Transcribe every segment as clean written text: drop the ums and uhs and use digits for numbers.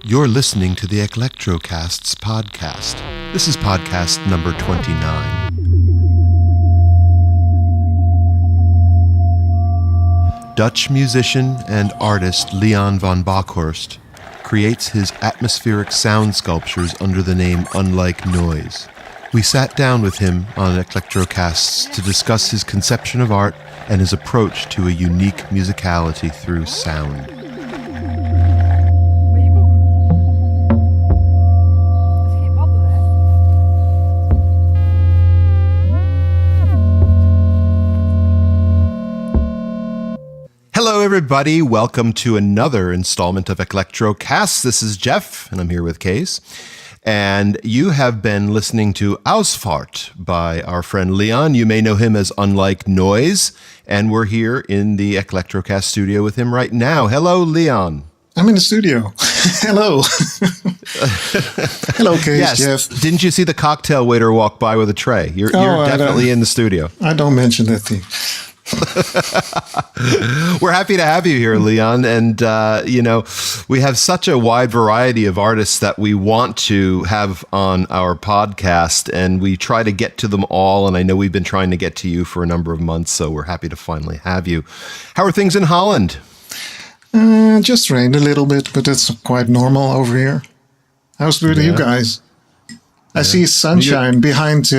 You're listening to the Eclectrocast's podcast. This is podcast number 29. Dutch musician and artist Leon van Bokhorst creates his atmospheric sound sculptures under the name Unlikenoise. We sat down with him on Eclectrocasts to discuss his conception of art and his approach to a unique musicality through sound. Hello, everybody. Welcome to another installment of Eclectrocast. This is Jeff, and I'm here with Case. And you have been listening to Ausfahrt by our friend Leon. You may know him as Unlikenoise, and we're here in the Eclectrocast studio with him right now. Hello, Leon. I'm in the studio. Hello. Hello, Case, yes. Jeff. Didn't you see the cocktail waiter walk by with a tray? You're definitely in the studio. I don't mention that thing. We're happy to have you here, Leon. And, we have such a wide variety of artists that we want to have on our podcast, and we try to get to them all. And I know we've been trying to get to you for a number of months, so we're happy to finally have you. How are things in Holland? Just rained a little bit, but it's quite normal over here. How's it with you guys? I see sunshine behind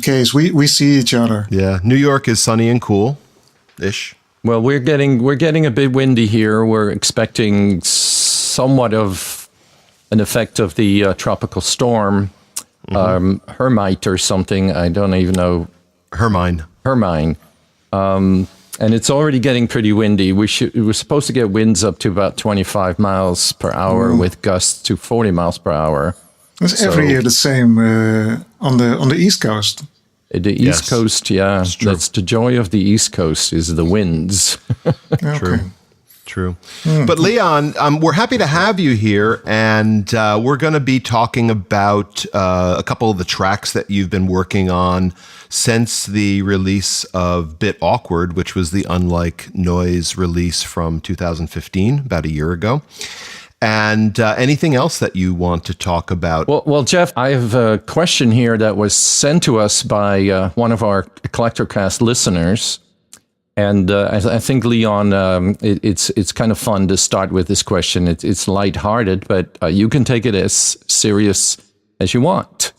Case. We see each other. Yeah, New York is sunny and cool-ish. Well, we're getting a bit windy here. We're expecting somewhat of an effect of the tropical storm, Hermite or something. I don't even know. Hermine. And it's already getting pretty windy. We're supposed to get winds up to about 25 miles per hour with gusts to 40 miles per hour. It's every year the same on the East Coast. The East Coast, yeah. That's the joy of the East Coast, is the winds. True. But Leon, we're happy to have you here, and we're going to be talking about a couple of the tracks that you've been working on since the release of Bit Awkward, which was the Unlikenoise release from 2015, about a year ago. And anything else that you want to talk about? Well, Jeff, I have a question here that was sent to us by one of our Eclectrocast listeners. And I think, Leon, it's kind of fun to start with this question. It's lighthearted, but you can take it as serious as you want.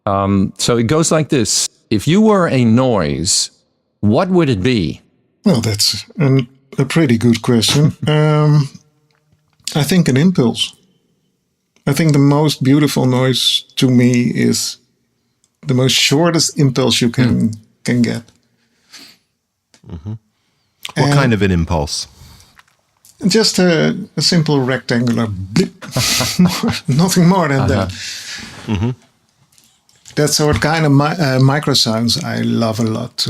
So it goes like this. If you were a noise, what would it be? Well, that's a pretty good question. I think an impulse. I think the most beautiful noise to me is the most shortest impulse you can get. Mm-hmm. What kind of an impulse? Just a simple rectangular blip. Nothing more than that. Mm-hmm. That's what kind of micro sounds I love a lot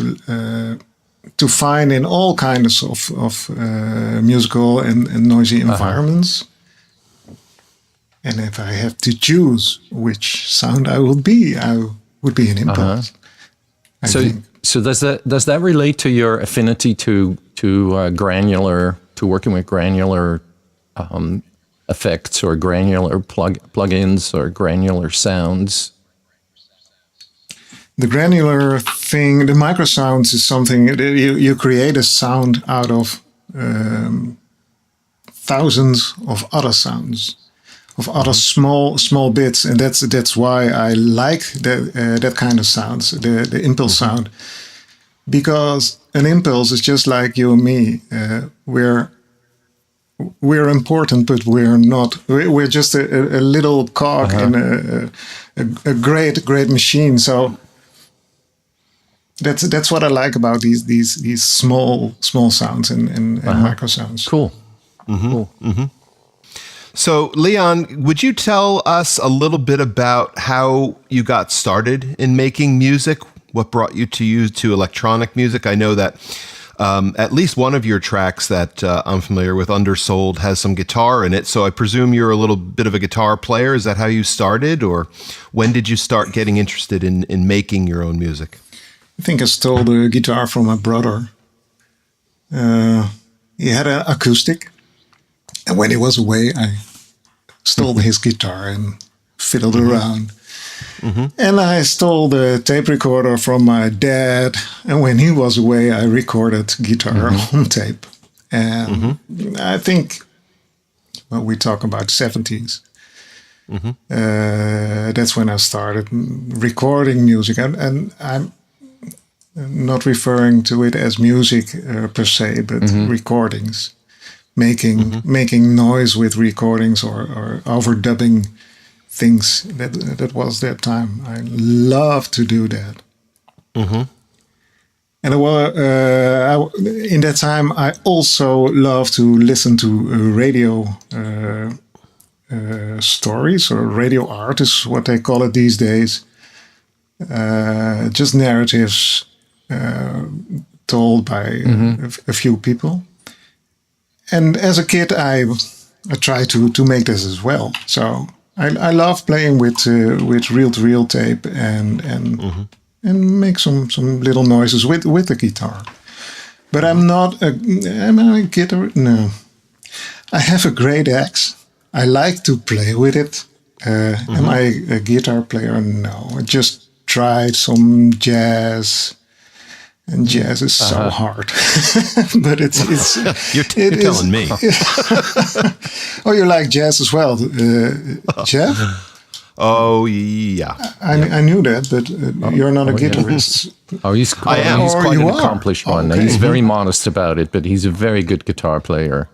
to find in all kinds of musical and noisy environments. And if I have to choose which sound I would be an impulse. So does that relate to your affinity to granular, to working with granular effects or granular plugins or granular sounds? The granular thing, the microsounds, is something you create a sound out of thousands of other sounds, of other small bits, and that's why I like that kind of sounds, the impulse sound, because an impulse is just like you and me. We're important, but we're not. We're just a little cog in a great machine. So. That's what I like about these small sounds and micro sounds. Cool. Mm-hmm. Cool. Mm-hmm. So, Leon, would you tell us a little bit about how you got started in making music? What brought you to electronic music? I know that at least one of your tracks that I'm familiar with, Undersold, has some guitar in it. So I presume you're a little bit of a guitar player. Is that how you started? Or when did you start getting interested in making your own music? I think I stole the guitar from my brother. He had an acoustic, and when he was away, I stole his guitar and fiddled around. And I stole the tape recorder from my dad. And when he was away, I recorded guitar on tape. And I think, well, we talk about 70s. That's when I started recording music. And I'm not referring to it as music per se, but recordings. Making noise with recordings or overdubbing things. That was that time. I love to do that. And in that time, I also love to listen to radio stories or radio art is what they call it these days. Just narratives told by a few people. And as a kid, I tried to make this as well. So I love playing with reel-to-reel tape and make some little noises with the guitar. But am I a guitar? No. I have a great axe. I like to play with it. Am I a guitar player? No. I just tried some jazz. And jazz is so hard, but it's you're telling me. Oh, you like jazz as well, Jeff? Oh yeah. I knew that, but you're not a guitarist. Yeah. He's quite an accomplished one. Okay. He's very modest about it, but he's a very good guitar player.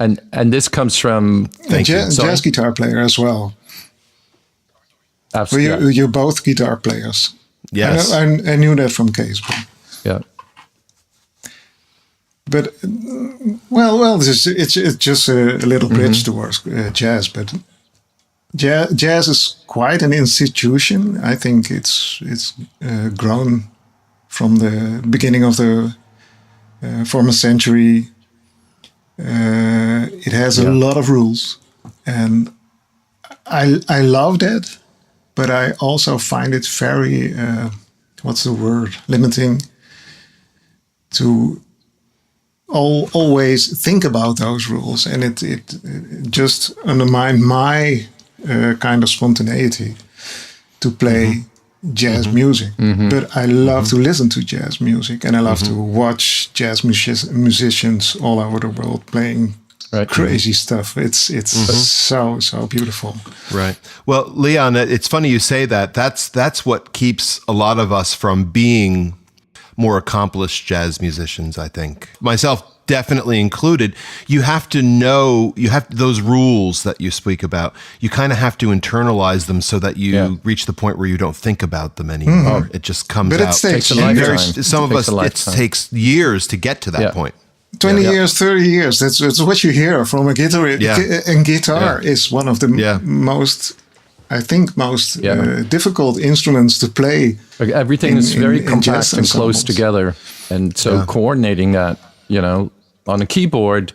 And this comes from jazz guitar player as well. Absolutely. Well, you're both guitar players. Yes, I knew that from Kees. Yeah, but well, it's just a little bridge towards jazz. But jazz is quite an institution. I think it's grown from the beginning of the former century. It has a lot of rules, and I love that. But I also find it very, what's the word, limiting to always think about those rules. And it just undermined my kind of spontaneity to play jazz music. But I love to listen to jazz music. And I love to watch jazz musicians all over the world playing crazy stuff. It's so beautiful. Right. Well, Leon, it's funny you say that. That's what keeps a lot of us from being more accomplished jazz musicians, I think. Myself definitely included. You have to know, those rules that you speak about, you kind of have to internalize them so that you reach the point where you don't think about them anymore. It just comes out. But it takes some of us, it takes years to get to that point. 20 years, 30 years. That's what you hear from a guitarist. And guitar is one of the most difficult instruments to play. Everything is very compact and close together. And so coordinating that, on a keyboard,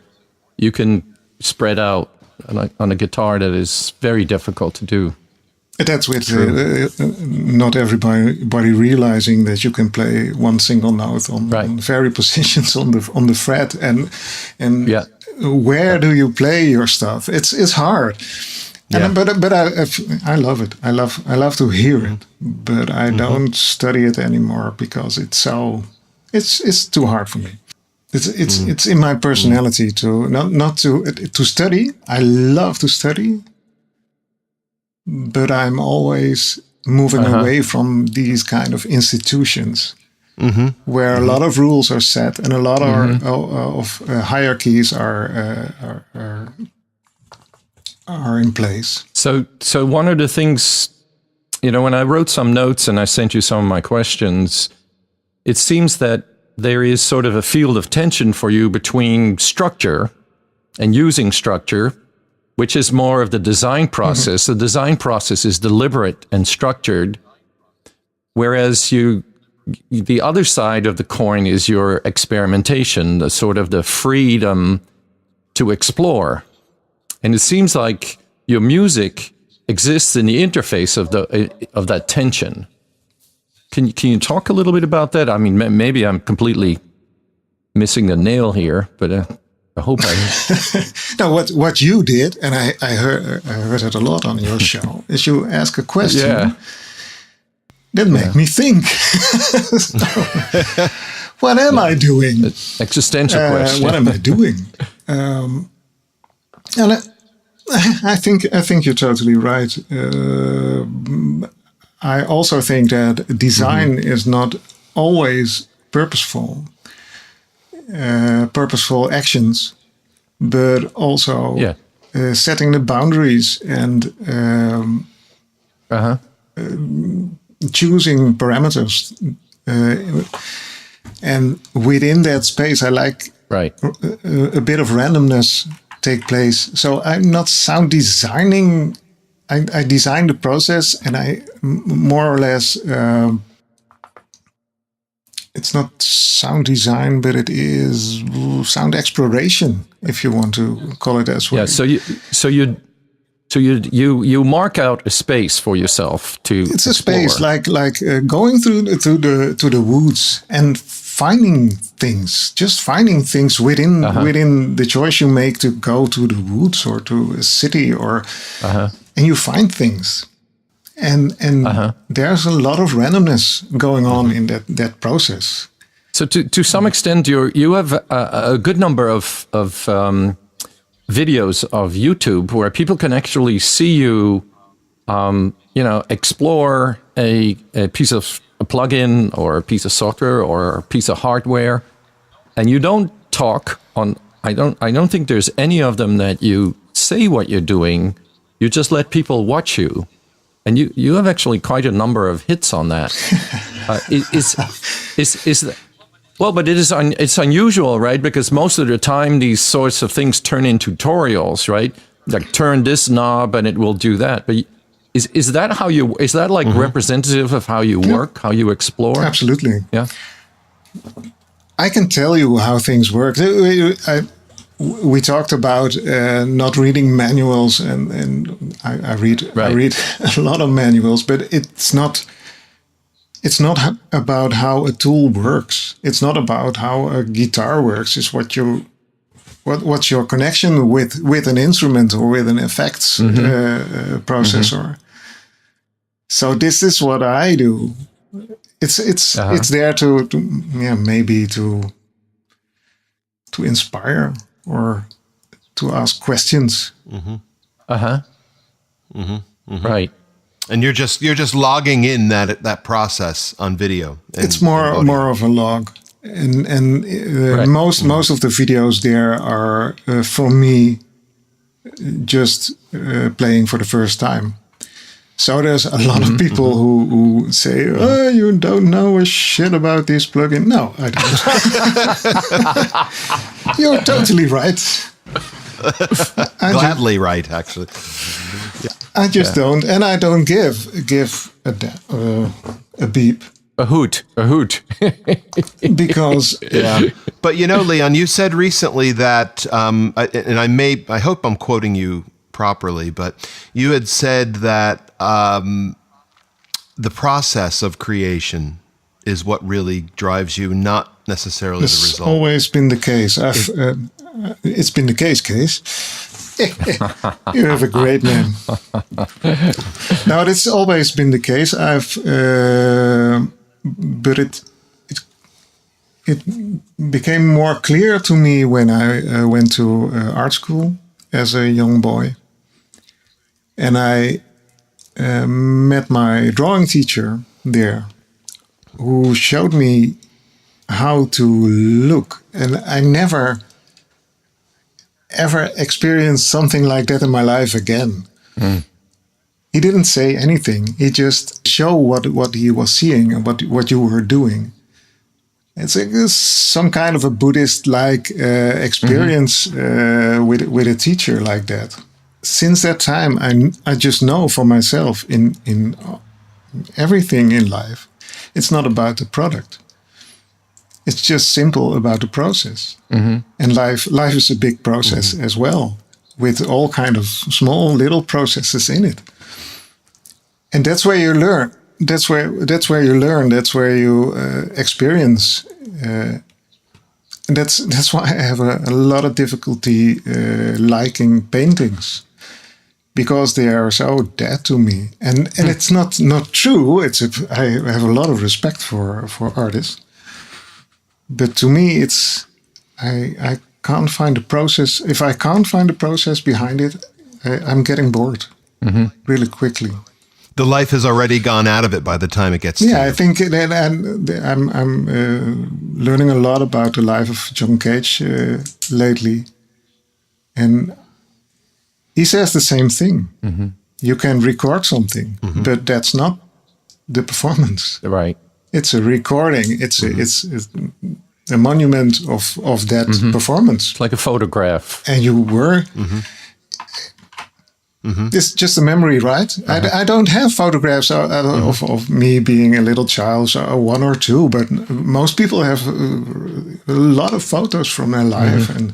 you can spread out. On a guitar, that is very difficult to do. That's with not everybody realizing that you can play one single note on various positions on the fret, and where do you play your stuff? It's hard, but I love it. I love to hear it, but I don't study it anymore because it's too hard for me. It's in my personality to not to study. I love to study. But I'm always moving away from these kind of institutions where a lot of rules are set and a lot of hierarchies are in place. So one of the things, when I wrote some notes and I sent you some of my questions, it seems that there is sort of a field of tension for you between structure and using structure, which is more of the design process. The design process is deliberate and structured, whereas the other side of the coin is your experimentation, the sort of the freedom to explore. And it seems like your music exists in the interface of that tension. Can you talk a little bit about that? I mean, maybe I'm completely missing the nail here, but I hope I. Now, what you did, and I heard it a lot on your show, is you ask a question. Yeah. That made me think. So, what am I doing? Existential question. What am I doing? And I think you're totally right. I also think that design is not always purposeful actions, but also setting the boundaries and choosing parameters. And within that space, I like a bit of randomness take place. So I'm not sound designing. I design the process, and I more or less. It's not sound design, but it is sound exploration, if you want to call it as well. Yeah. So you mark out a space for yourself to. It's explore. A space like going to the woods and finding things, just finding things within the choice you make to go to the woods or to a city or, and you find things. And there's a lot of randomness going on in that process. So to some extent, you have a good number of videos of YouTube where people can actually see you, explore a piece of a plugin or a piece of software or a piece of hardware, and you don't talk on. I don't think there's any of them that you say what you're doing. You just let people watch you. And you have actually quite a number of hits on that. But it's unusual, right? Because most of the time these sorts of things turn into tutorials, right? Like turn this knob and it will do that. But is that how you? Is that like representative of how you work, how you explore? Absolutely. Yeah. I can tell you how things work. We talked about not reading manuals, and I read a lot of manuals, but it's not about how a tool works. It's not about how a guitar works. It's what's your connection with an instrument or with an effects processor. So this is what I do. It's there to maybe to inspire or to ask questions. Right. And you're just logging in that process on video. It's more of a log, and most of the videos there are for me just playing for the first time. So there's a lot of people who say, "Oh, you don't know a shit about this plugin." No, I don't. You're totally right. Gladly right, actually. I just don't, and I don't give a beep. A hoot. Because But Leon, you said recently that, and I hope I'm quoting you properly, but you had said that the process of creation is what really drives you, not necessarily the result. It's always been the case. It's been the case. You have a great name. No, it's always been the case. But it became more clear to me when I went to art school as a young boy, and I met my drawing teacher there, who showed me how to look, and I never ever experienced something like that in my life again. He didn't say anything. He just showed what he was seeing and what you were doing. It's some kind of a Buddhist-like experience with a teacher like that. Since that time, I just know for myself in everything in life, it's not about the product. It's just simple about the process. And life is a big process as well, with all kind of small little processes in it. And that's where you learn. That's where you learn. That's where you experience And that's why I have a lot of difficulty liking paintings, because they are so dead to me. And it's not true. I have a lot of respect for artists, but to me, I can't find a process. If I can't find a process behind it, I'm getting bored really quickly. The life has already gone out of it by the time it gets to you. I think that I'm learning a lot about the life of John Cage lately. And he says the same thing. You can record something, but that's not the performance. Right. It's a recording. It's a monument of that performance. It's like a photograph. And you were... It's just a memory, right? I don't have photographs of me being a little child, so one or two, but most people have a lot of photos from their life, and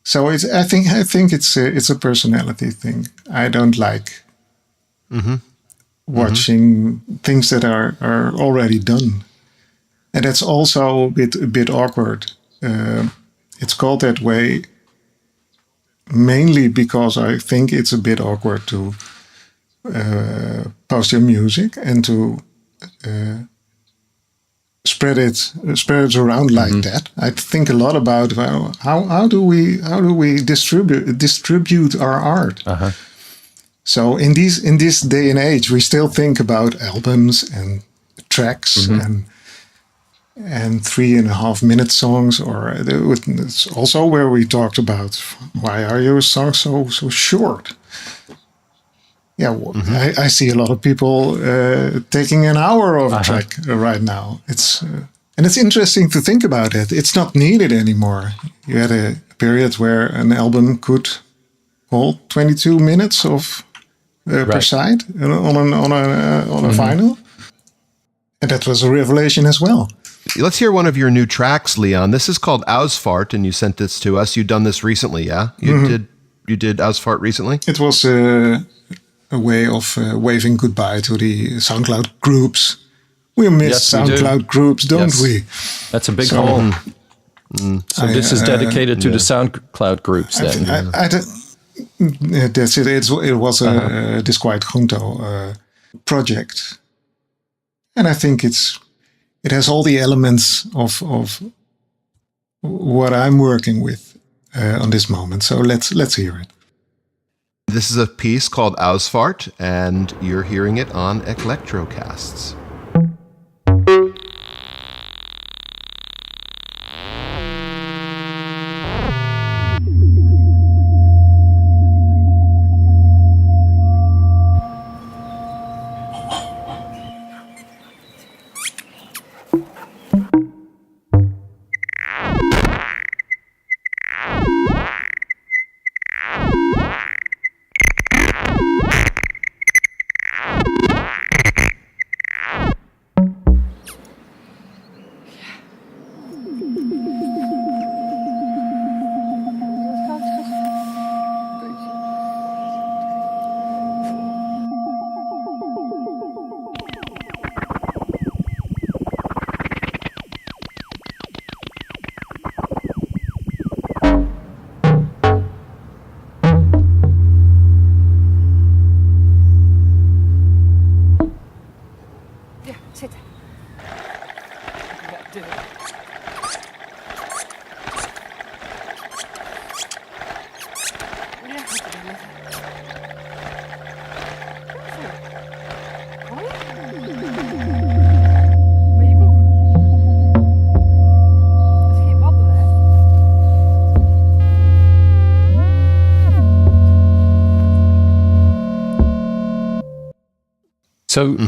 so I think it's a personality thing. I don't like watching things that are already done, and that's also a bit awkward. It's called that way. Mainly because I think it's a bit awkward to post your music and to spread it around like that. I think a lot about how do we distribute our art. So in this day and age, we still think about albums and tracks and 3.5 minute songs, or it's also where we talked about why are your songs so short. Yeah, I see a lot of people taking an hour of a track right now. And it's interesting to think about it. It's not needed anymore. You had a period where an album could hold 22 minutes of per side on a vinyl, and that was a revelation as well. Let's hear one of your new tracks, Leon. This is called Ausfahrt, and you sent this to us. You've done this recently, yeah? You did Ausfahrt recently? It was a way of waving goodbye to the SoundCloud groups. We miss SoundCloud groups, don't we? That's a big hole. So this is dedicated to the SoundCloud groups then? That's it. It was a Disquiet Junto project. And I think it has all the elements of what I'm working with on this moment. So let's hear it. This is a piece called Ausfahrt, and you're hearing it on Eclectrocasts.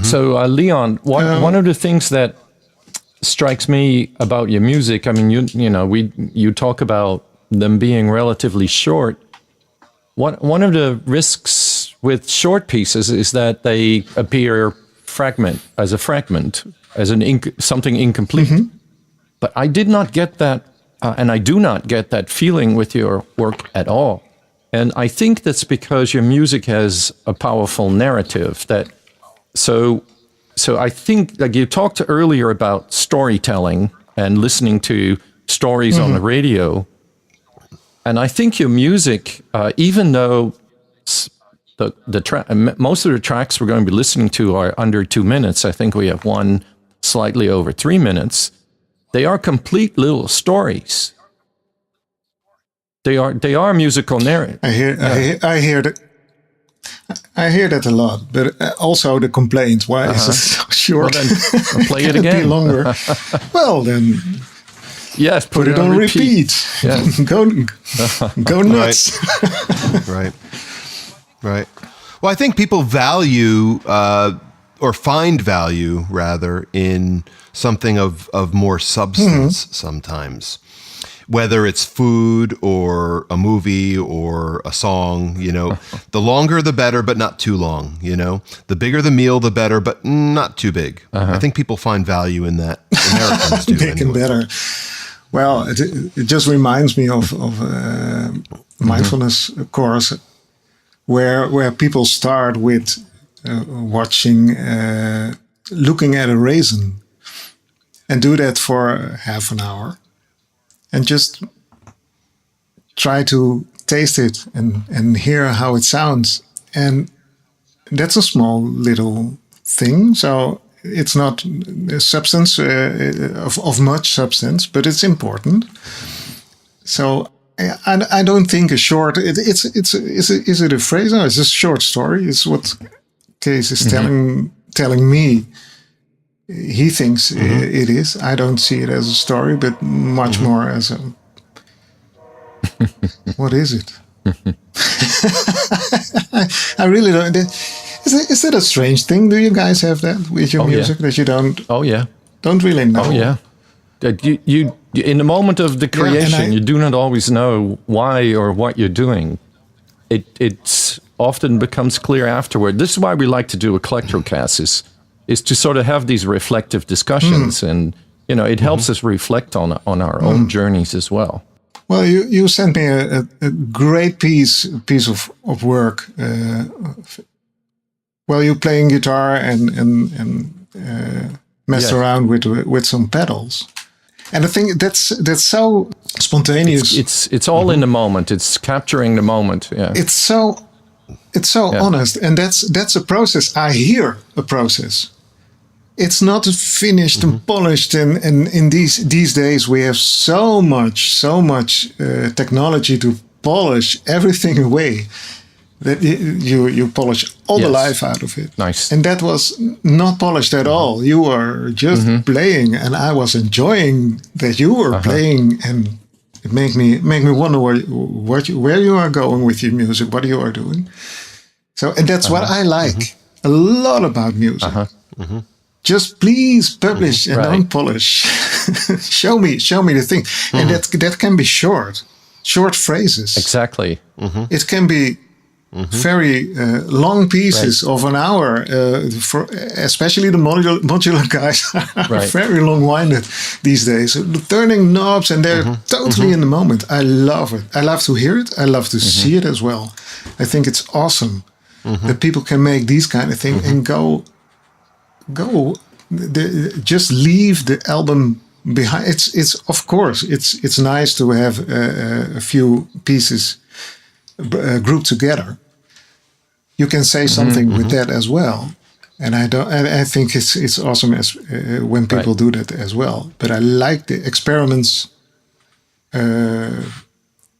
So Leon, one of the things that strikes me about your music, I mean, you talk about them being relatively short. One of the risks with short pieces is that they appear as a fragment, as something incomplete. Mm-hmm. But I did not get that, and I do not get that feeling with your work at all. And I think that's because your music has a powerful narrative So I think, like you talked earlier about storytelling, and listening to stories on the radio. And I think your music, even though most of the tracks we're going to be listening to are under 2 minutes, I think we have one slightly over 3 minutes, they are complete little stories. They are musical narrative. I hear that a lot, but also the complaints. Why is it so short? Well, then play it again. Be longer. Well, then. Yes, put it on repeat. Yeah. go nuts. Right. Right. Well, I think people value or find value rather in something of more substance sometimes. Whether it's food or a movie or a song, the longer the better, but not too long, The bigger the meal, the better, but not too big. I think people find value in that. Americans do big and better. Well, it just reminds me of mindfulness course where people start with looking at a raisin and do that for half an hour. And just try to taste it and hear how it sounds. And that's a small little thing. So it's not a substance of much substance, but it's important. So I don't think a short. Is it a phrase? No, it's a short story. It's what Kees is telling me. He thinks it is. I don't see it as a story, but much more as a... What is it? I really don't... Is that a strange thing? Do you guys have that with your music? That you don't... Oh, yeah. Don't really know? Oh, yeah. That you in the moment of the creation, you do not always know why or what you're doing. It often becomes clear afterward. This is why we like to do Eclectrocast, is to sort of have these reflective discussions, and it helps us reflect on our own journeys as well. Well, you sent me a great piece of work. Well, you're playing guitar and mess around with some pedals, and I think that's so spontaneous. It's all in the moment. It's capturing the moment. Yeah. It's so honest, and that's a process. I hear a process. It's not finished and polished, and in these days we have so much technology to polish everything away that you polish all the life out of it. Nice. And that was not polished at all. You were just playing, and I was enjoying that you were playing, and it made me wonder where you are going with your music, what you are doing. So, and that's what I like a lot about music. Just please publish and don't polish. show me the thing, and that can be short phrases. Exactly. It can be very long pieces of an hour. For especially the modular guys are very long-winded these days. Turning knobs, and they're totally in the moment. I love it. I love to hear it. I love to see it as well. I think it's awesome that people can make these kind of things and go. Just leave the album behind. It's of course it's nice to have a few pieces grouped together. You can say something with that as well, and I think it's awesome as when people do that as well. But I like the experiments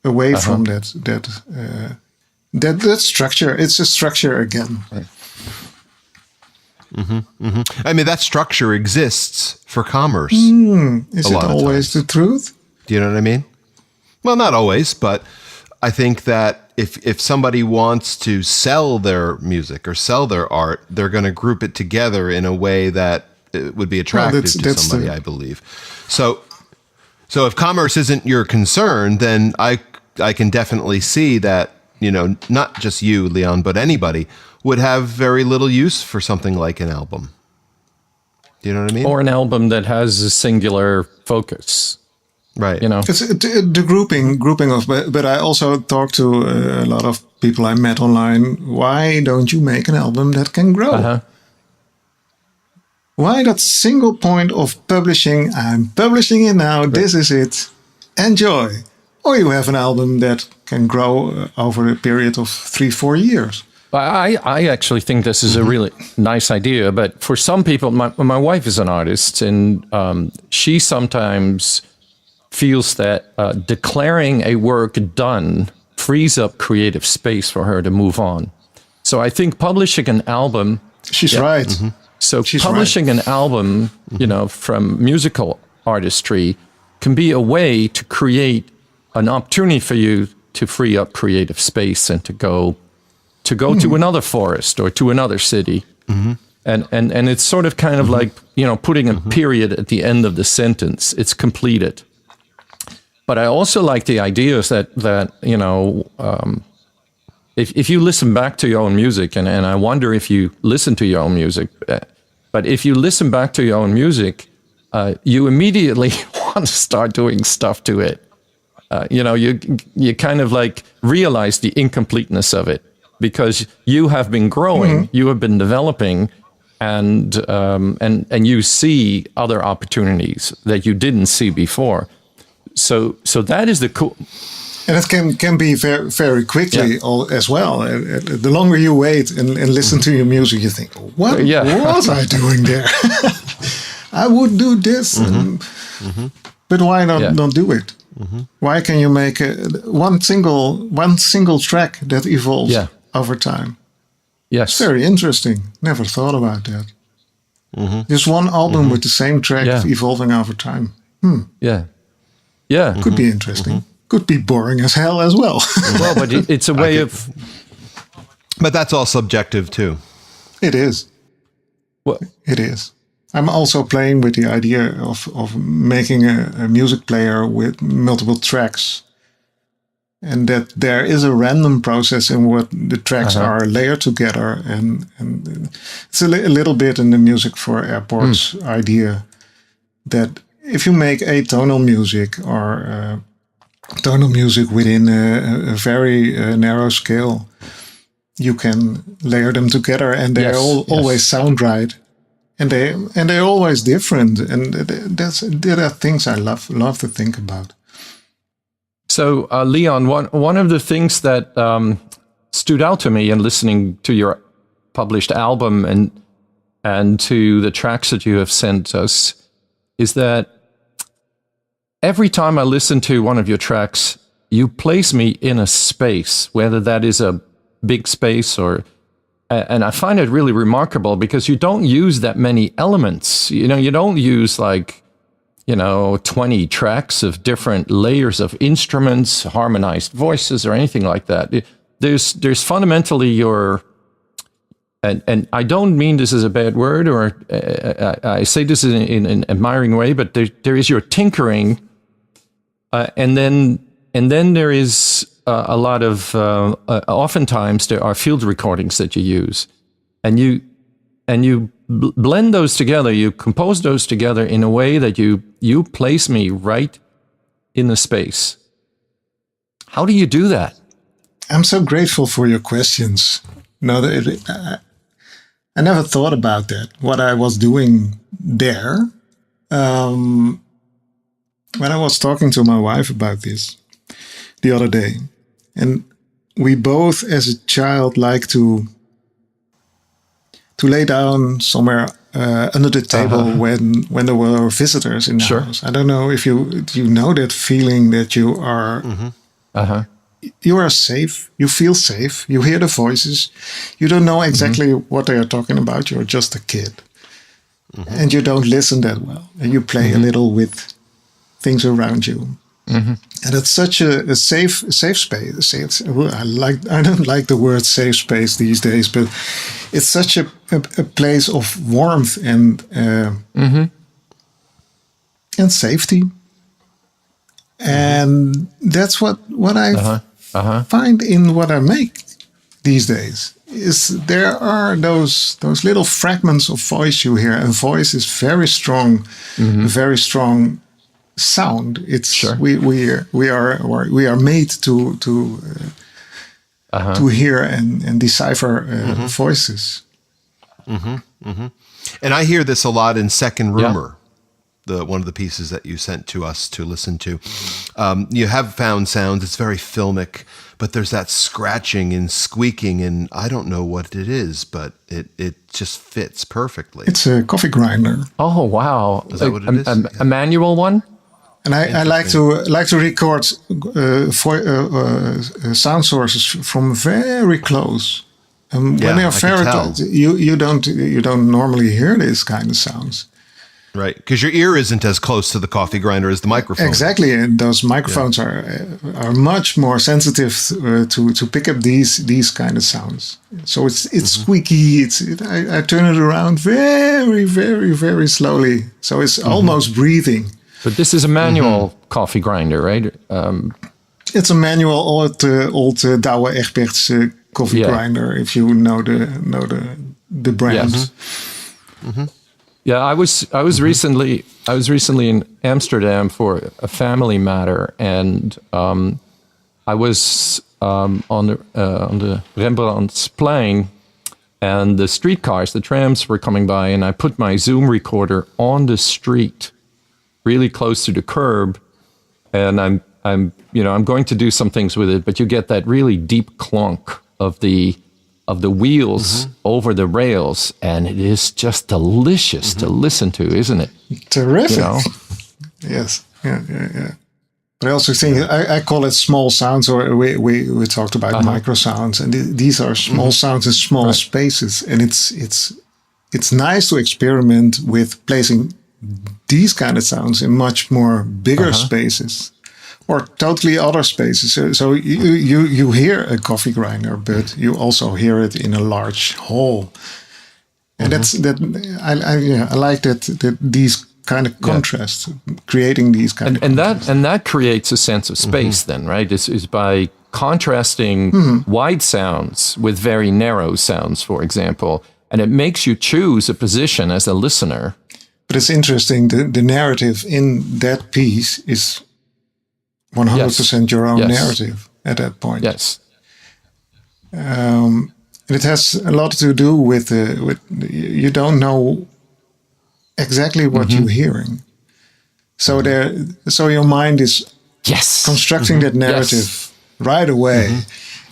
away from that structure. It's a structure again. Right. I mean, that structure exists for commerce. Is it always the truth? Do you know what I mean? Well, not always, but I think that if somebody wants to sell their music or sell their art, they're going to group it together in a way that it would be attractive to somebody, I believe. So if commerce isn't your concern, then I can definitely see that, not just you, Leon, but anybody would have very little use for something like an album. Do you know what I mean? Or an album that has a singular focus. Right. It's the grouping of, but I also talked to a lot of people I met online. Why don't you make an album that can grow? Why that single point of publishing? I'm publishing it now. Right. This is it. Enjoy. Or you have an album that can grow over a period of 3-4 years. I actually think this is a really nice idea, but for some people, my wife is an artist, and she sometimes feels that declaring a work done frees up creative space for her to move on. So I think publishing an album... She's right. Mm-hmm. So she's publishing an album, you know, from musical artistry can be a way to create an opportunity for you to free up creative space and to go to another forest or to another city. And it's sort of kind of like, you know, putting a period at the end of the sentence. It's completed. But I also like the ideas that you know, if you listen back to your own music, and I wonder if you listen to your own music, but if you listen back to your own music, you immediately want to start doing stuff to it. You know, you kind of like realize the incompleteness of it because you have been growing, you have been developing, and you see other opportunities that you didn't see before. So that is the cool. And it can be very, very quickly as well. The longer you wait and listen to your music, you think, what was I doing there? I would do this. But why not do it? Why can you make one single track that evolves over time? Yes. Very interesting. Never thought about that. Just one album with the same track evolving over time. Could be interesting. Could be boring as hell as well. Well, but it's a way of... But that's all subjective too. It is. Well, it is. I'm also playing with the idea of making a music player with multiple tracks. And that there is a random process in what the tracks are layered together. And it's a little bit in the music for airports idea that if you make atonal music or tonal music within a very narrow scale, you can layer them together and they always sound right. And they're always different. And there are things I love to think about. So, Leon, one of the things that stood out to me in listening to your published album and to the tracks that you have sent us is that every time I listen to one of your tracks, you place me in a space, whether that is a big space or... And I find it really remarkable because you don't use that many elements. You know, you don't use like, 20 tracks of different layers of instruments, harmonized voices, or anything like that. There's fundamentally your, and I don't mean this as a bad word, or I say this in an admiring way, but there is your tinkering, and then there is a lot of, oftentimes there are field recordings that you use, and you blend those together, you compose those together in a way that you place me right in the space. How do you do that? I'm so grateful for your questions. No, I never thought about that, what I was doing there. When I was talking to my wife about this the other day, and we both as a child like to lay down somewhere under the table when there were visitors in the house. I don't know if you know that feeling that you are you are safe, you feel safe, you hear the voices, you don't know exactly what they are talking about, you're just a kid. And you don't listen that well. And you play a little with things around you. And it's such a safe space. I don't like the word safe space these days, but it's such a place of warmth and safety. And that's what I find in what I make these days. Is there are those little fragments of voice you hear, and voice is very strong, very strong sound. It's we are made to hear and decipher voices. And I hear this a lot in Second Rumor, one of the pieces that you sent to us to listen to. You have found sounds. It's very filmic, but there's that scratching and squeaking, and I don't know what it is, but it just fits perfectly. It's a coffee grinder. Oh, wow. Is that what it is? A manual one? And I like to record sound sources from very close. When they're very close, you don't normally hear these kind of sounds. Right, because your ear isn't as close to the coffee grinder as the microphone. Exactly, and those microphones are much more sensitive to pick up these kind of sounds. So it's squeaky. I turn it around very, very, very slowly, so it's almost breathing. But this is a manual coffee grinder, right? It's a manual old Douwe Egberts coffee grinder. If you know the brand. Mm-hmm. Yeah, I was recently in Amsterdam for a family matter, and I was on the Rembrandtsplein, and the streetcars, the trams were coming by, and I put my Zoom recorder on the street, really close to the curb, and I'm going to do some things with it, but you get that really deep clunk of the wheels over the rails, and it is just delicious to listen to, isn't it? Terrific. Yes. Yeah. But I also think I call it small sounds, or we talked about micro sounds, and these are small sounds in small spaces, and it's nice to experiment with placing these kind of sounds in much more bigger spaces. Or totally other spaces. So you hear a coffee grinder, but you also hear it in a large hall, and I like that these kind of contrasts, creating these kind of contrasts. And that creates a sense of space. Then, right? This is by contrasting wide sounds with very narrow sounds, for example, and it makes you choose a position as a listener. But it's interesting. The narrative in that piece is 100% your own narrative at that point. Yes. And it has a lot to do with you don't know exactly what you're hearing. So your mind is constructing that narrative right away.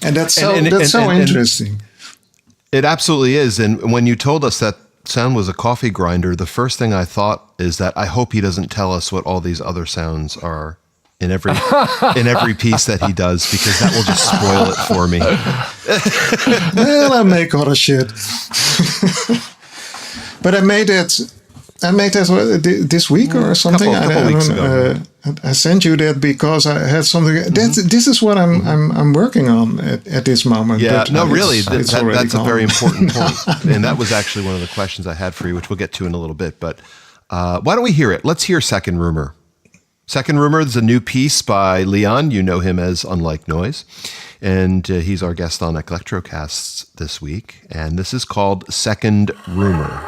And that's so interesting. It absolutely is. And when you told us that sound was a coffee grinder, the first thing I thought is that I hope he doesn't tell us what all these other sounds are in every piece that he does, because that will just spoil it for me. Well, I make other shit. But I made it this week or something. Couple weeks ago. I sent you that because I had something. This is what I'm working on at this moment. Yeah, but no, really, that's gone. a very important point. And that was actually one of the questions I had for you, which we'll get to in a little bit. But why don't we hear it? Let's hear Second Rumor. Second Rumor is a new piece by Leon. You know him as Unlikenoise. And he's our guest on Eclectrocasts this week. And this is called Second Rumor.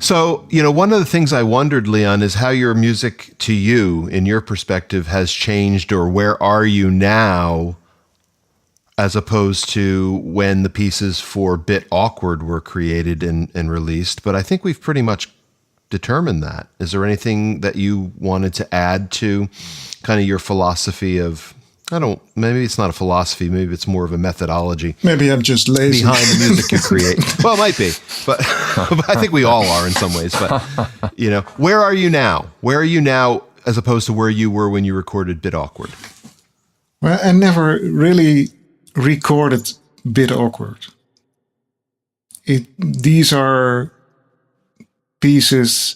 So, one of the things I wondered, Leon, is how your music to you, in your perspective, has changed, or where are you now as opposed to when the pieces for Bit Awkward were created and released. But I think we've pretty much determined that. Is there anything that you wanted to add to kind of your philosophy of, maybe it's not a philosophy, maybe it's more of a methodology. Maybe I'm just lazy. Behind the music you create. Well, it might be, but I think we all are in some ways. But, where are you now? Where are you now as opposed to where you were when you recorded Bit Awkward? Well, I never really recorded Bit Awkward. These are pieces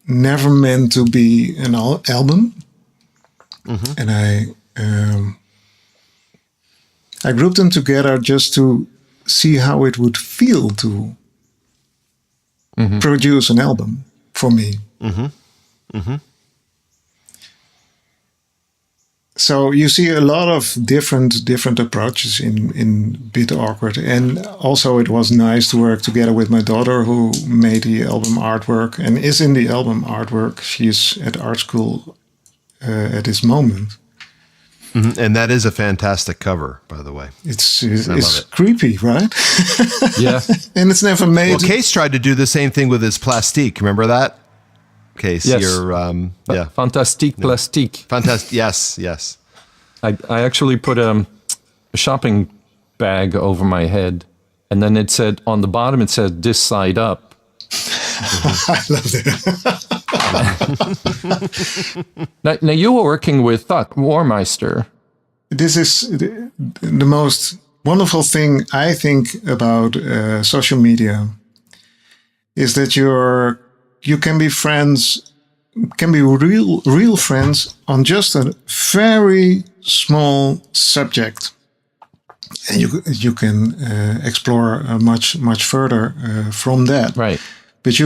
never meant to be an album. Mm-hmm. And I grouped them together just to see how it would feel to produce an album for me. Mm-hmm. Mm-hmm. So you see a lot of different approaches in Bit Awkward. And also it was nice to work together with my daughter, who made the album artwork and is in the album artwork. She's at art school at this moment. Mm-hmm. And that is a fantastic cover, by the way. It's creepy, right? Yeah. And it's never made. Well, Case tried to do the same thing with his plastique. Remember that? Case, yes. Yeah. Fantastique plastique. Fantastic. Yes. I actually put a shopping bag over my head, and then it said, on the bottom, it said, this side up. I love that. Now, you were working with Thuck Wormeinster. This is the most wonderful thing I think about social media, is that you can be friends, can be real friends on just a very small subject, and you can explore much further from that. Right. But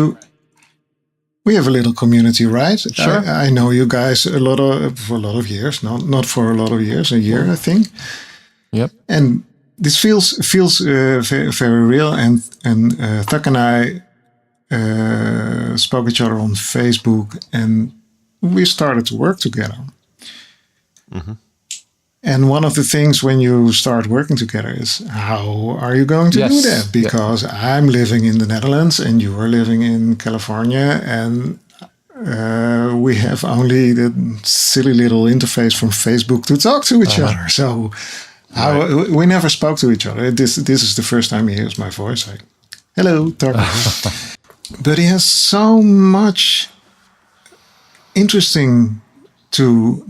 we have a little community, right? Sure. I know you guys for a lot of years, not for a lot of years, a year I think. Yep. And this feels very, very real. And Thuck and I spoke each other on Facebook, and we started to work together. Mm-hmm. And one of the things when you start working together is, how are you going to do that? Because I'm living in the Netherlands and you are living in California, and we have only the silly little interface from Facebook to talk to each other. So we never spoke to each other. This is the first time he hears my voice. Hello, Thuck. But he has so much interesting to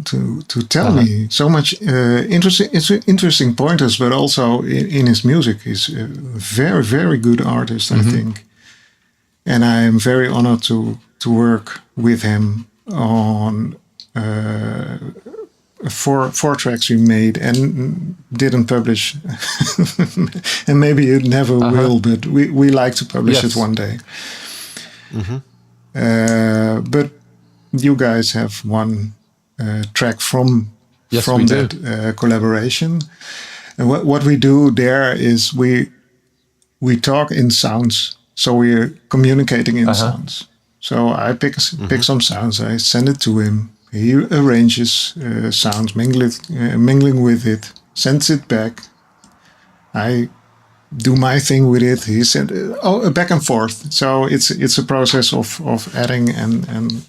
tell me, so much interesting pointers, but also in his music. He's a very, very good artist, I think. And I am very honored to work with him on four tracks we made and didn't publish. And maybe it never will, but we like to publish it one day. But you guys have one track from that collaboration. And what we do there is we talk in sounds. So we're communicating in sounds. So I pick some sounds, I send it to him. He arranges sounds, mingling with it, sends it back. I do my thing with it. He sent back and forth. So it's a process of adding and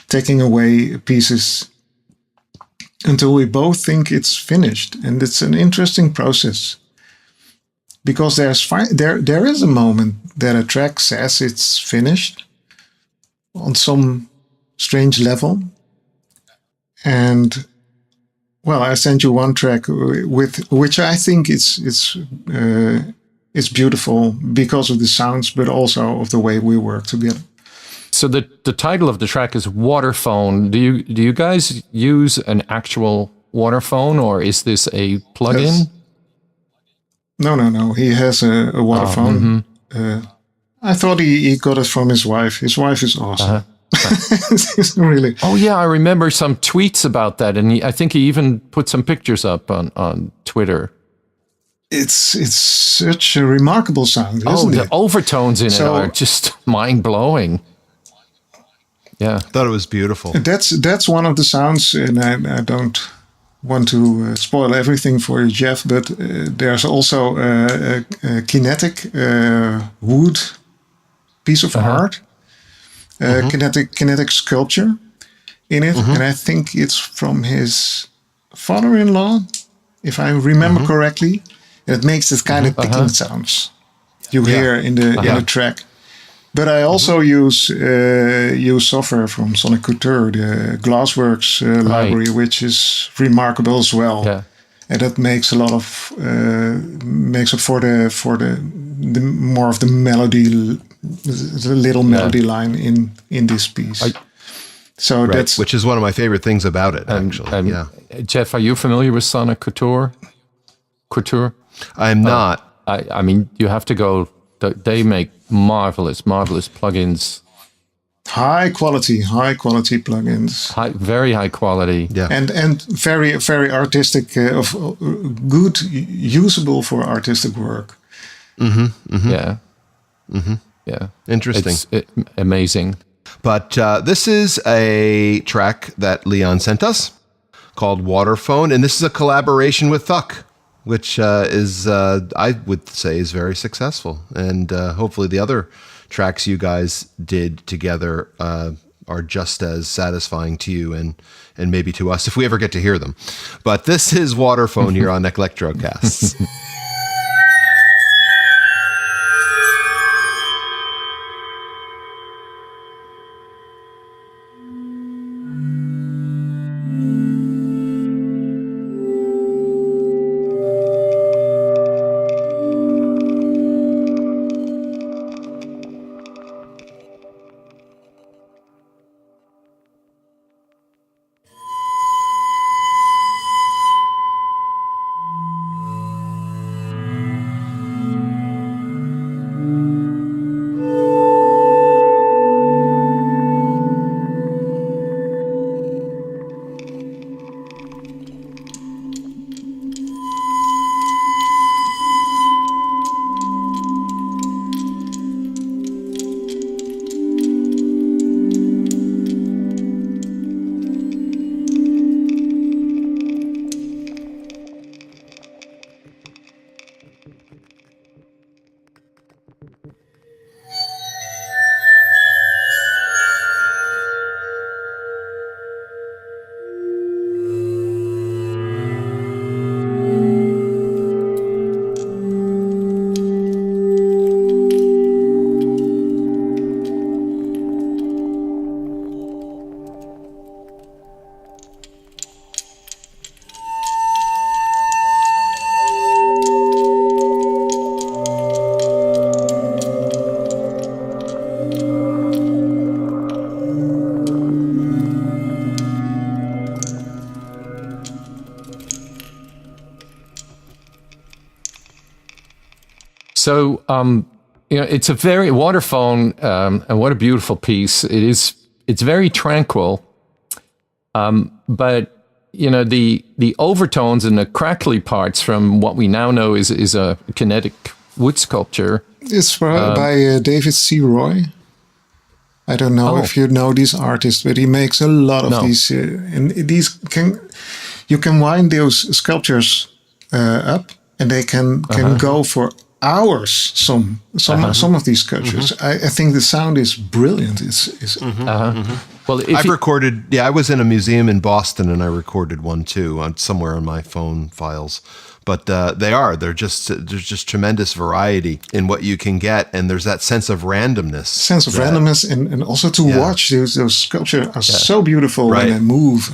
taking away pieces until we both think it's finished. And it's an interesting process, because there is a moment that a track says it's finished on some strange level. And well, I sent you one track with which I think it's beautiful because of the sounds, but also of the way we work together. So the title of the track is Waterphone. Do you guys use an actual waterphone, or is this a plugin? Yes. No. He has a waterphone. I thought he got it from his wife. His wife is awesome. Really. Oh yeah, I remember some tweets about that, and I think he even put some pictures up on Twitter. it's such a remarkable sound, isn't the it? overtones in it So- are just mind-blowing. Yeah. I thought it was beautiful. That's one of the sounds, and I don't want to spoil everything for you, Jeff, but there's also a kinetic wood piece of art, kinetic sculpture in it, and I think it's from his father-in-law, if I remember correctly. And it makes this kind of ticking sounds you hear in the track. But I also use software from Sonic Couture, the Glassworks library, which is remarkable as well. Yeah. And that makes a lot of makes up for the more of the melody, the little melody line in this piece. So Right, that's which is one of my favorite things about it, actually. Yeah, Jeff, are you familiar with Sonic Couture? I'm not. I mean, you have to go. They make marvelous plugins. high quality plugins. Very high quality. Yeah, And very artistic, good, usable for artistic work. Yeah. Yeah. interesting. It's amazing. But this is a track that Leon sent us called Waterphone, and this is a collaboration with Thuck, which is, I would say, is very successful. And hopefully the other tracks you guys did together are just as satisfying to you and maybe to us if we ever get to hear them. But this is Waterphone here on Eclectrocast. So, it's a very Waterphone, and what a beautiful piece it is. It's very tranquil, but the overtones and the crackly parts from what we now know is a kinetic wood sculpture. It's by David C. Roy. I don't know if you know this artist, but he makes a lot of these. And these you can wind those sculptures up, and they can go for hours. Some of these sculptures. I think the sound is brilliant. Well, I've recorded. Yeah, I was in a museum in Boston, and I recorded one too, somewhere on my phone files. But they're just tremendous variety in what you can get, and there's that sense of randomness. Randomness, and also to watch those sculptures are so beautiful when they move.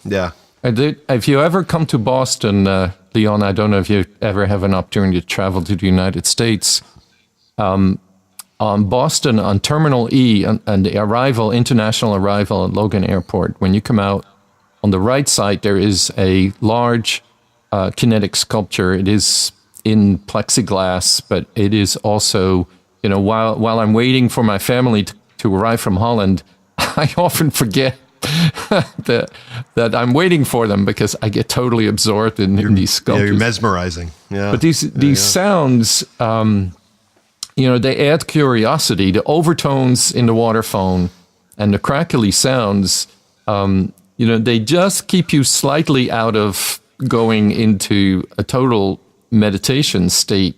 Yeah. If you ever come to Boston, Leon, I don't know if you ever have an opportunity to travel to the United States. On Boston, on Terminal E, and the international arrival at Logan Airport, when you come out, on the right side, there is a large kinetic sculpture. It is in plexiglass, but it is also, while I'm waiting for my family to arrive from Holland, I often forget that I'm waiting for them because I get totally absorbed in these sculptures. Yeah, you're mesmerizing. Yeah. But these sounds, they add curiosity. The overtones in the waterphone and the crackly sounds, they just keep you slightly out of going into a total meditation state.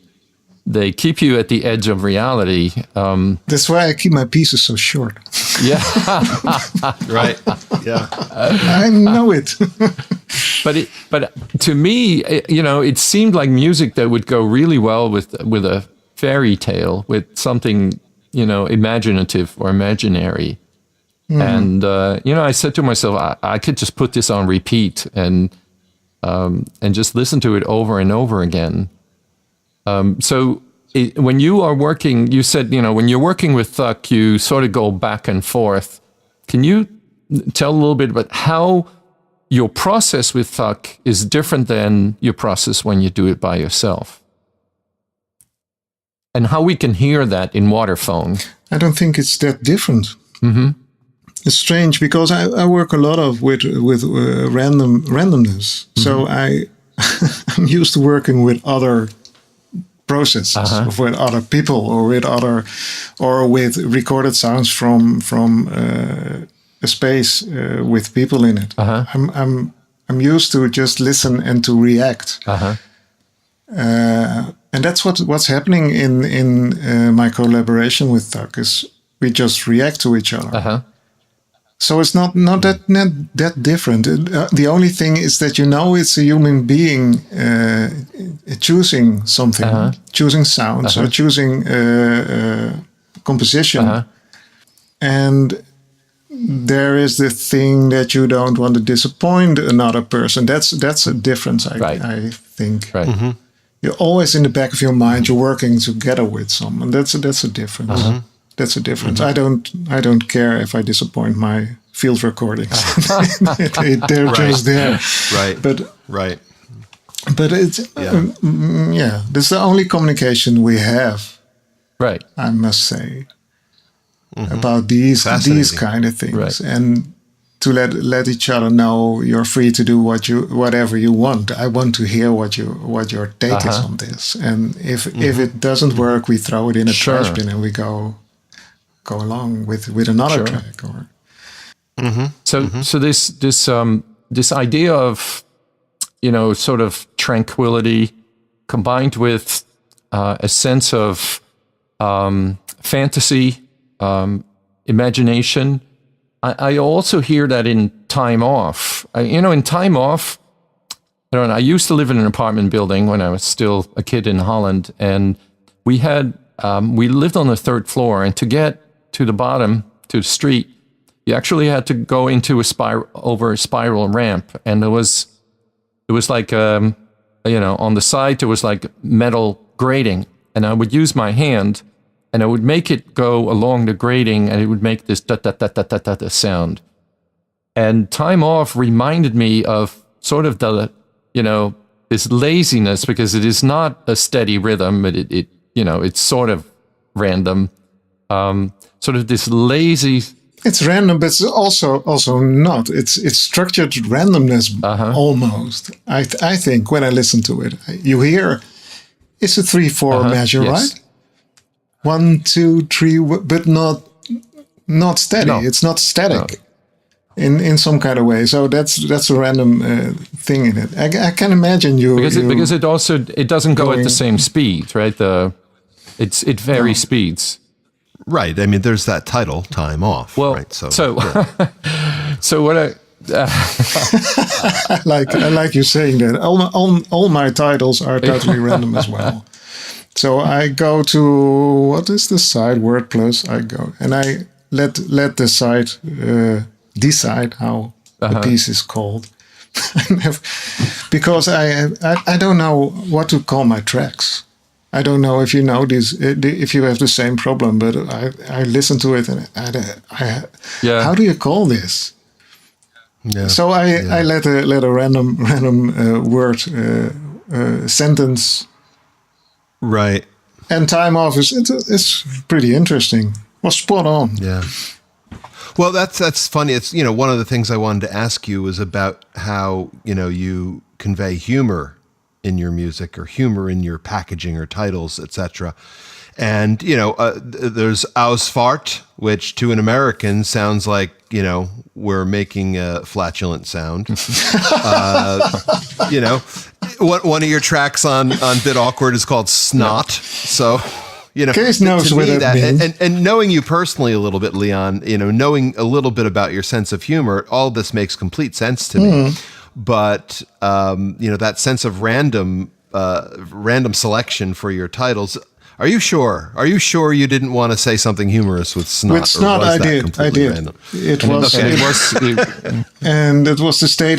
They keep you at the edge of reality. That's why I keep my pieces so short. Yeah. Right. Yeah. I know it. But to me, it seemed like music that would go really well with a fairy tale, with something, imaginative or imaginary. And, I said to myself, I could just put this on repeat and just listen to it over and over again. When you are working, you said, when you're working with Thuck, you sort of go back and forth. Can you tell a little bit about how your process with Thuck is different than your process when you do it by yourself? And how we can hear that in waterphone? I don't think it's that different. Mm-hmm. It's strange because I work a lot with randomness. Mm-hmm. So I'm used to working with other processes, with other people, or with recorded sounds from a space with people in it. I'm used to just listen and to react. And that's what's happening in my collaboration with Thuck, is we just react to each other. So it's not that different. The only thing is that it's a human being choosing something, choosing sounds, or choosing composition. And there is the thing that you don't want to disappoint another person. That's a difference, I think. Right. Mm-hmm. You're always in the back of your mind. You're working together with someone. That's a difference. That's a difference. I don't care if I disappoint my field recordings. They're just there. Right. But it's this is the only communication we have. Right. I must say about these kind of things, right. And to let each other know you're free to do whatever you want. I want to hear what your take is on this, and if it doesn't work, we throw it in a trash bin and we go along with another track. Or so this idea of sort of tranquility combined with a sense of fantasy, imagination. I also hear that in Time Off. In Time Off, I used to live in an apartment building when I was still a kid in Holland, and we lived on the third floor, and to get to the bottom, to the street, you actually had to go into over a spiral ramp, and it was like on the side there was like metal grating, and I would use my hand and I would make it go along the grating, and it would make this da-da-da-da-da-da sound. And Time Off reminded me of sort of this laziness, because it is not a steady rhythm, but it's sort of random. Sort of this lazy. It's random, but it's also not. It's structured randomness almost. I think when I listen to it, you hear it's a 3/4 measure, yes. right? 1, 2, 3, but not steady. No. It's not static in some kind of way. So that's a random thing in it. I can imagine you because it doesn't go at the same speed, right? It varies speeds. Right. I mean, there's that title, Time Off. Well, right. So so what I like you saying that. All my titles are totally random as well. So I go to, what is the site? WordPlus. I go and I let the site decide how the piece is called, because I don't know what to call my tracks. I don't know if you know this, if you have the same problem, but I listen to it and how do you call this? Yeah. So I let a random word sentence. Right. And Time Off is pretty interesting. Was spot on. Yeah. Well, that's funny. It's, one of the things I wanted to ask you was about how, you convey humor in your music or humor in your packaging or titles, etc. And, there's Ausfahrt, which to an American sounds like, we're making a flatulent sound. One of your tracks on Bit Awkward is called Snot. So, Case knows what that means. And knowing you personally a little bit, Leon, knowing a little bit about your sense of humor, all this makes complete sense to me. But, that sense of random selection for your titles. Are you sure? Are you sure you didn't want to say something humorous with Snot? With Snot, I did. Random? It was, and it was the state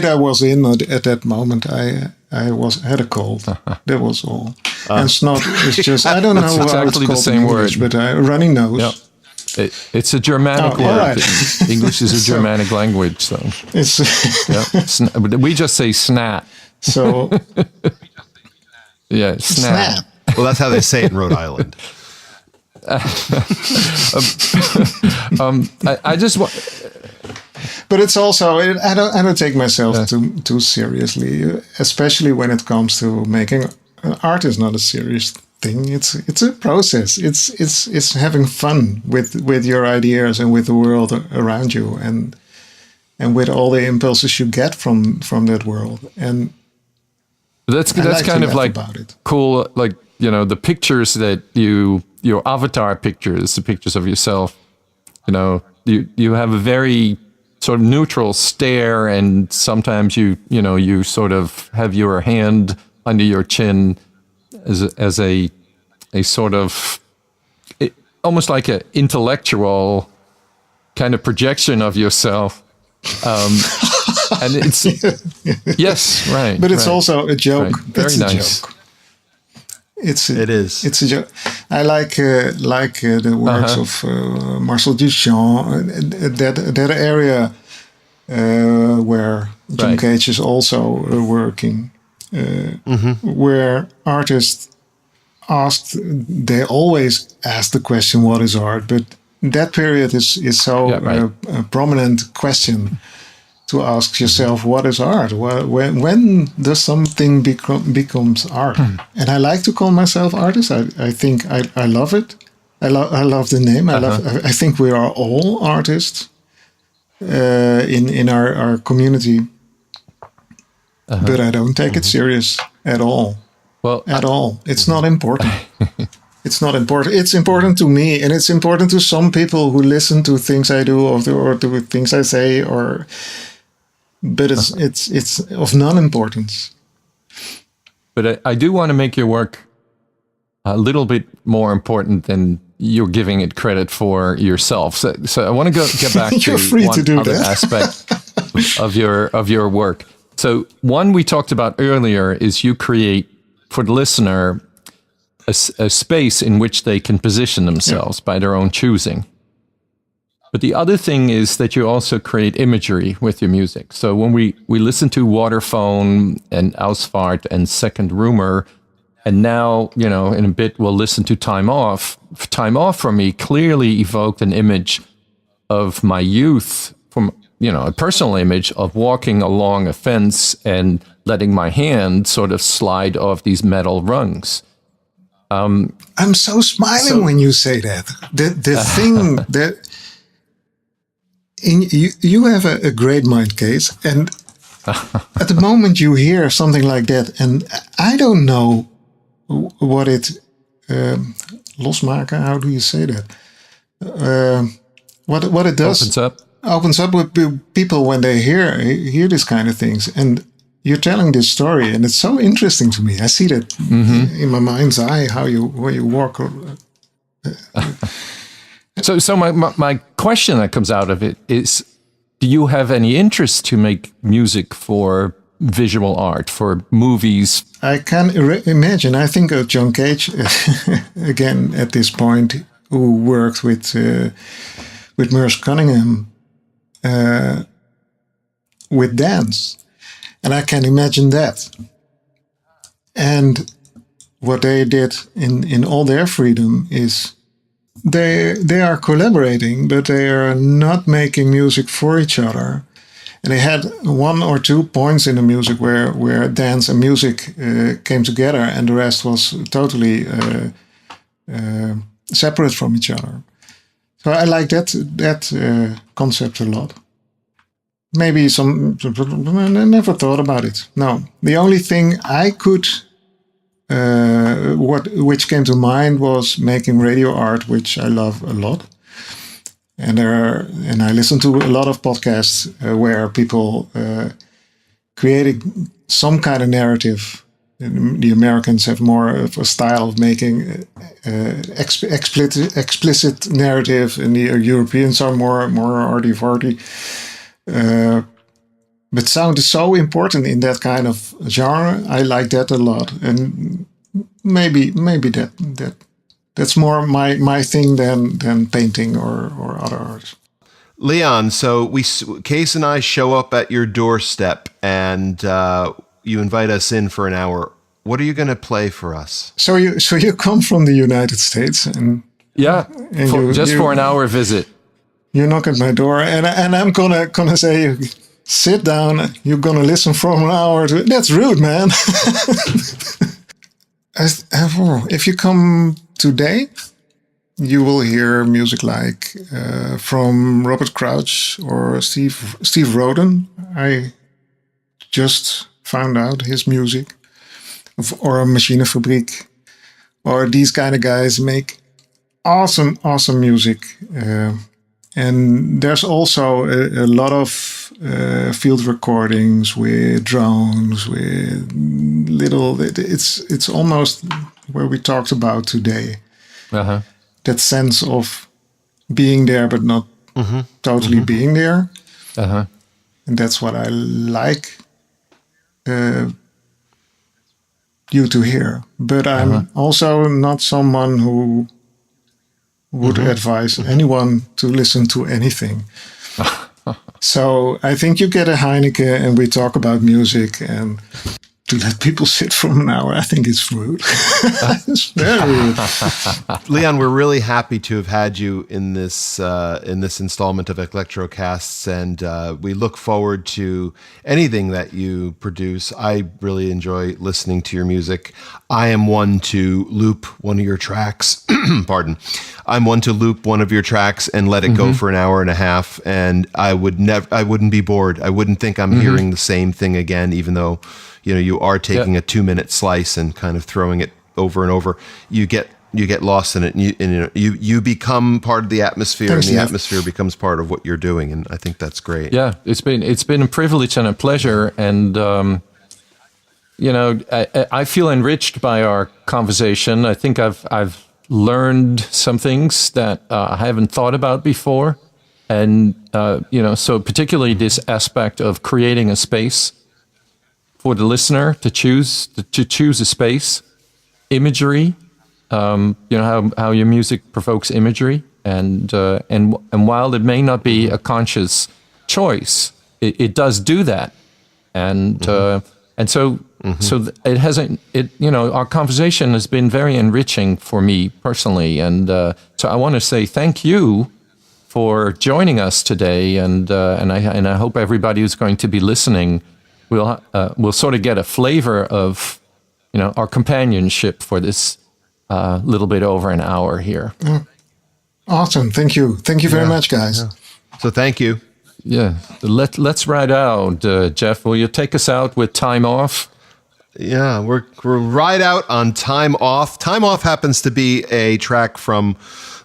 I was in at that moment. I had a cold. That was all. And Snot is just, I don't know how exactly it's called the same in English, word. but runny nose. Yep. It's a Germanic word. Right. English is a Germanic language, so It's we just say snap. so Yeah, snap. Well, that's how they say it in Rhode Island. I just want. But it's also, I don't take myself too seriously, especially when it comes to making art. Is not a serious thing. It's a process. It's having fun with your ideas and with the world around you, and with all the impulses you get from that world. And that's like kind of like about it. cool, like the pictures that your avatar pictures, the pictures of yourself. You have a very sort of neutral stare, and sometimes you sort of have your hand under your chin as a sort of almost like an intellectual kind of projection of yourself. And it's yes, right. But it's right, also a joke. right. Very It's a nice. joke. It is. It's a joke. I like the works of Marcel Duchamp. That area where John Right. Cage is also working, where artists they always ask the question, "What is art?" But that period is so a prominent question to ask yourself, what is art? When does something becomes art? And I like to call myself artist. I think I love it. I love the name. I think we are all artists in our community. But I don't take it serious at all. Well, at all. It's not important. It's not important. It's important to me, and it's important to some people who listen to things I do or to things I say, but it's of non-importance. But I do want to make your work a little bit more important than you're giving it credit for yourself. So I want to get back You're to free one to do other that. aspect of your work. So one we talked about earlier is you create for the listener a space in which they can position themselves by their own choosing. But the other thing is that you also create imagery with your music. So when we listen to Waterphone and Ausfahrt and Second Rumor, and now, in a bit we'll listen to Time Off. Time Off for me clearly evoked an image of my youth, from a personal image of walking along a fence and letting my hand sort of slide off these metal rungs. I'm so smiling when you say that. The thing that you have a great mind case, and at the moment you hear something like that, and I don't know what it losmaken. How do you say that? What it does opens up with people when they hear this kind of things, and you're telling this story, and it's so interesting to me. I see that in my mind's eye how you walk. So my question that comes out of it is, do you have any interest to make music for visual art, for movies? I can imagine. I think of John Cage again at this point, who worked with Merce Cunningham with dance, and I can imagine that. And what they did in all their freedom is they are collaborating, but they are not making music for each other. And they had 1 or 2 points in the music where dance and music came together, and the rest was totally separate from each other. So I like that concept a lot. Maybe I never thought about it. No, the only thing I could, which came to mind was making radio art, which I love a lot. And I listen to a lot of podcasts where people creating some kind of narrative. The Americans have more of a style of making explicit narrative, and the Europeans are more arty-farty. But sound is so important in that kind of genre. I like that a lot, and maybe that's more my thing than painting or other art. Leon, so Case and I show up at your doorstep, and you invite us in for an hour. What are you going to play for us? So you come from the United States, and for an hour visit. You knock at my door, and I'm gonna say, sit down. You're gonna listen for an hour. That's rude, man. If you come today, you will hear music like from Robert Crouch or Steve Roden. I just found out his music, or Machinefabriek, or these kind of guys make awesome music. And there's also a lot of field recordings with drones, with little. It's almost where we talked about today. Uh-huh. That sense of being there, but not totally being there. Uh-huh. And that's what I like you to hear. But I'm also not someone who would advise anyone to listen to anything. So I think you get a Heineken and we talk about music, and to let people sit for an hour, I think it's rude. It's very rude. Leon, we're really happy to have had you in this installment of Eclectrocasts, and we look forward to anything that you produce. I really enjoy listening to your music. I am one to loop one of your tracks. Pardon. I'm one to loop one of your tracks and let it go for an hour and a half, and I wouldn't be bored. I wouldn't think I'm hearing the same thing again, even though you are taking a 2-minute slice and kind of throwing it over and over. You get lost in it, and you become part of the atmosphere, and the atmosphere becomes part of what you're doing, and I think that's great. Yeah, it's been a privilege and a pleasure, and I feel enriched by our conversation. I think I've learned some things that I haven't thought about before, and so particularly this aspect of creating a space for the listener to choose a space, imagery, how your music provokes imagery, and while it may not be a conscious choice, it does do that, and so it hasn't. Our conversation has been very enriching for me personally, and so I want to say thank you for joining us today, and I hope everybody who's going to be listening will sort of get a flavor of our companionship for this little bit over an hour here. Awesome, thank you very much, guys. Yeah. So thank you. Yeah, let's ride out. Jeff, will you take us out with Time Off? Yeah, we're right out on Time Off. Time Off happens to be a track from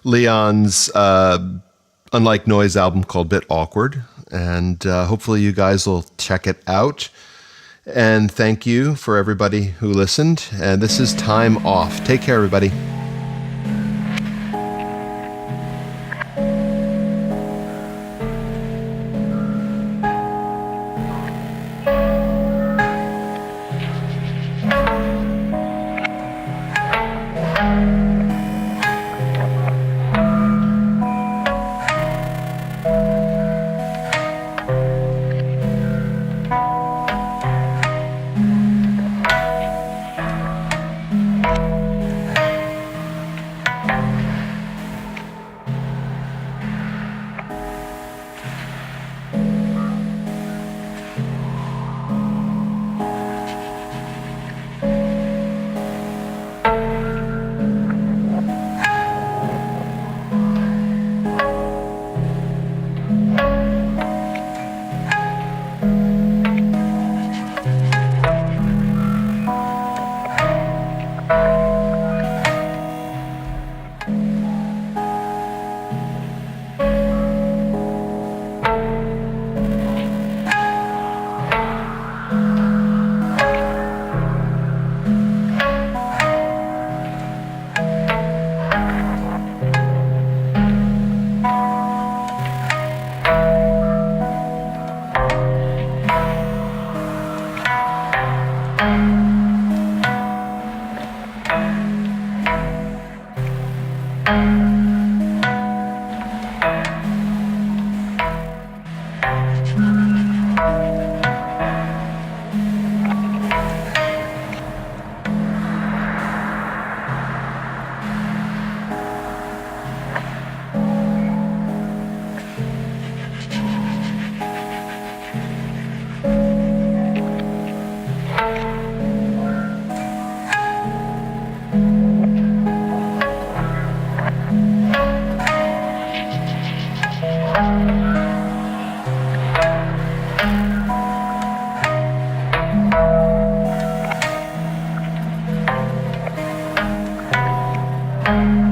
Leon's Unlikenoise album called Bit Awkward, and hopefully you guys will check it out. And thank you for everybody who listened. And this is Time Off. Take care, everybody. Bye.